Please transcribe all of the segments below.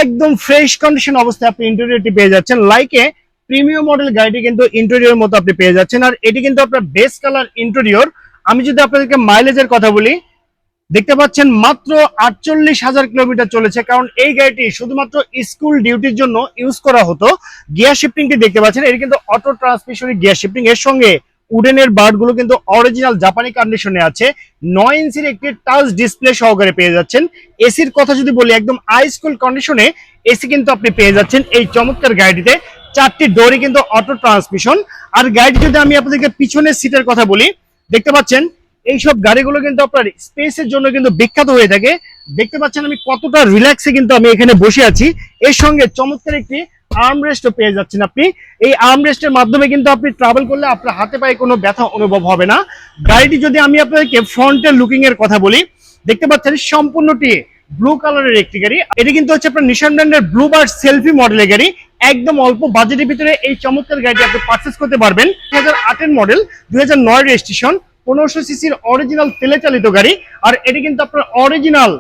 একদম fresh condition অবস্থায় আপনি ইন্টেরিয়রটি পেয়ে যাচ্ছেন। লাইকে প্রিমিয়াম মডেল গাড়িটি কিন্তু ইন্টেরিয়র মতো আপনি পেয়ে যাচ্ছেন। আর এটি কিন্তু আপনার বেস কালার ইন্টেরিয়র। আমি যদি আপনাদেরকে মাইলেজের কথা বলি, দেখতে পাচ্ছেন মাত্র 48,000 কিলোমিটার চলেছে। কারণ এই গাড়িটি শুধুমাত্র স্কুল ডিউটির জন্য ইউজ করা হতো। গিয়ার শিফটিংটি দেখতে পাচ্ছেন, এটি কিন্তু অটো ট্রান্সমিশনের গিয়ার শিফটিং। এর সঙ্গে উডেনের বার্ড গুলো কিন্তু অরিজিনাল জাপানি কন্ডিশনে আছে। 9 ইঞ্চির একটি টাচ ডিসপ্লে সহকারে পেয়ে যাচ্ছেন। এসির কথা যদি বলি, একদম আইস কুল কন্ডিশনে এসি কিন্তু আপনি পেয়ে যাচ্ছেন এই চমৎকার গাড়িটিতে। 4টি ডোরই কিন্তু অটো ট্রান্সমিশন। আর গাড়িটি যদি আমি আপনাদেরকে পিছনের সিটের কথা বলি, দেখতে পাচ্ছেন এইসব গাড়িগুলো কিন্তু আপনার স্পেসের জন্য কিন্তু বিখ্যাত হয়ে থাকে। দেখতে পাচ্ছেন আমি কতটা রিল্যাক্সে কিন্তু আমি এখানে বসে আছি। এর সঙ্গে চমৎকার একটি আর্মরেস্টও পেয়ে যাচ্ছেন আপনি। এই আর্মরেস্টের মাধ্যমে কিন্তু আপনি ট্রাভেল করলে আপনার হাতে পায়ে কোনো ব্যথা অনুভব হবে না। গাড়িটি যদি আমি আপনাদেরকে ফ্রন্টের লুকিং এর কথা বলি, দেখতে পাচ্ছেন সম্পূর্ণটি ব্লু কালারের একটি গাড়ি। এটি কিন্তু হচ্ছে আপনার নিশান ব্র্যান্ডের ব্লুবার্ড সেলফি মডেলের গাড়ি। একদম অল্প বাজেটের ভিতরে এই চমৎকার গাড়িটি আপনি পারচেস করতে পারবেন। 2008 মডেল, 2009 রেজিস্ট্রেশন, 1500 সিসির অরিজিনাল তেলে চালিত গাড়ি। আর এটি কিন্তু আপনার অরিজিনাল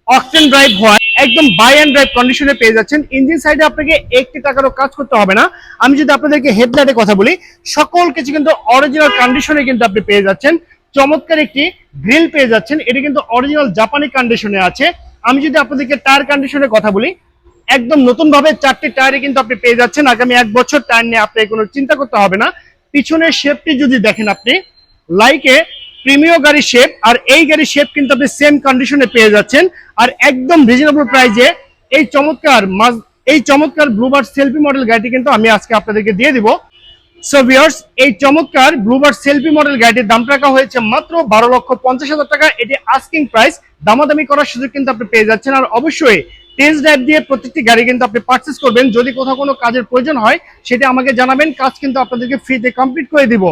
অকটেন ড্রাইভ হয়, একদম বাই অ্যান্ড ড্রাইভ কন্ডিশনে পেয়ে যাচ্ছেন। ইঞ্জিন সাইডে আপনাকে একটি টাকারও কাজ করতে হবে না। আমি যদি আপনাদেরকে হেডলাইটের কথা বলি, সকল কিছু কিন্তু অরিজিনাল কন্ডিশনে কিন্তু আপনি পেয়ে যাচ্ছেন। চমৎকার একটি গ্রিল পেয়ে যাচ্ছেন, এটি কিন্তু অরিজিনাল জাপানি কন্ডিশনে আছে। আমি যদি আপনাদেরকে টায়ার কন্ডিশনের কথা বলি, একদম নতুন ভাবে 4টি টায়ারে কিন্তু আপনি পেয়ে যাচ্ছেন। আগামী 1 বছর টায়ার নিয়ে আপনাকে কোনো চিন্তা করতে হবে না। পিছনের শেপটি যদি দেখেন আপনি, লাইকে প্রিমিয়াম গাড়ির শেপ আর এই গাড়ির শেপ কিন্তু আপনি সেম কন্ডিশনে পেয়ে যাচ্ছেন। আর একদম রিজনেবল প্রাইসে এই চমৎকার ব্লুবার্ড সেলফি মডেল গাড়িটি কিন্তু আমি আজকে আপনাদেরকে দিয়ে দিব। সো ভিউয়ার্স, এই চমৎকার ব্লুবার্ড সেলফি মডেল গাড়িটির দাম রাখা হয়েছে মাত্র 12,50,000 টাকা। এটি আস্কিং প্রাইস, দামাদামি করার সুযোগ কিন্তু আপনি পেয়ে যাচ্ছেন। আর অবশ্যই টেস্ট ড্রাইভ দিয়ে প্রত্যেকটি গাড়ি কিন্তু আপনি পারচেস করবেন। যদি কোথাও কোনো কাজের প্রয়োজন হয় সেটা আমাকে জানাবেন, কাজ কিন্তু আপনাদেরকে ফ্রিতে কমপ্লিট করে দিব।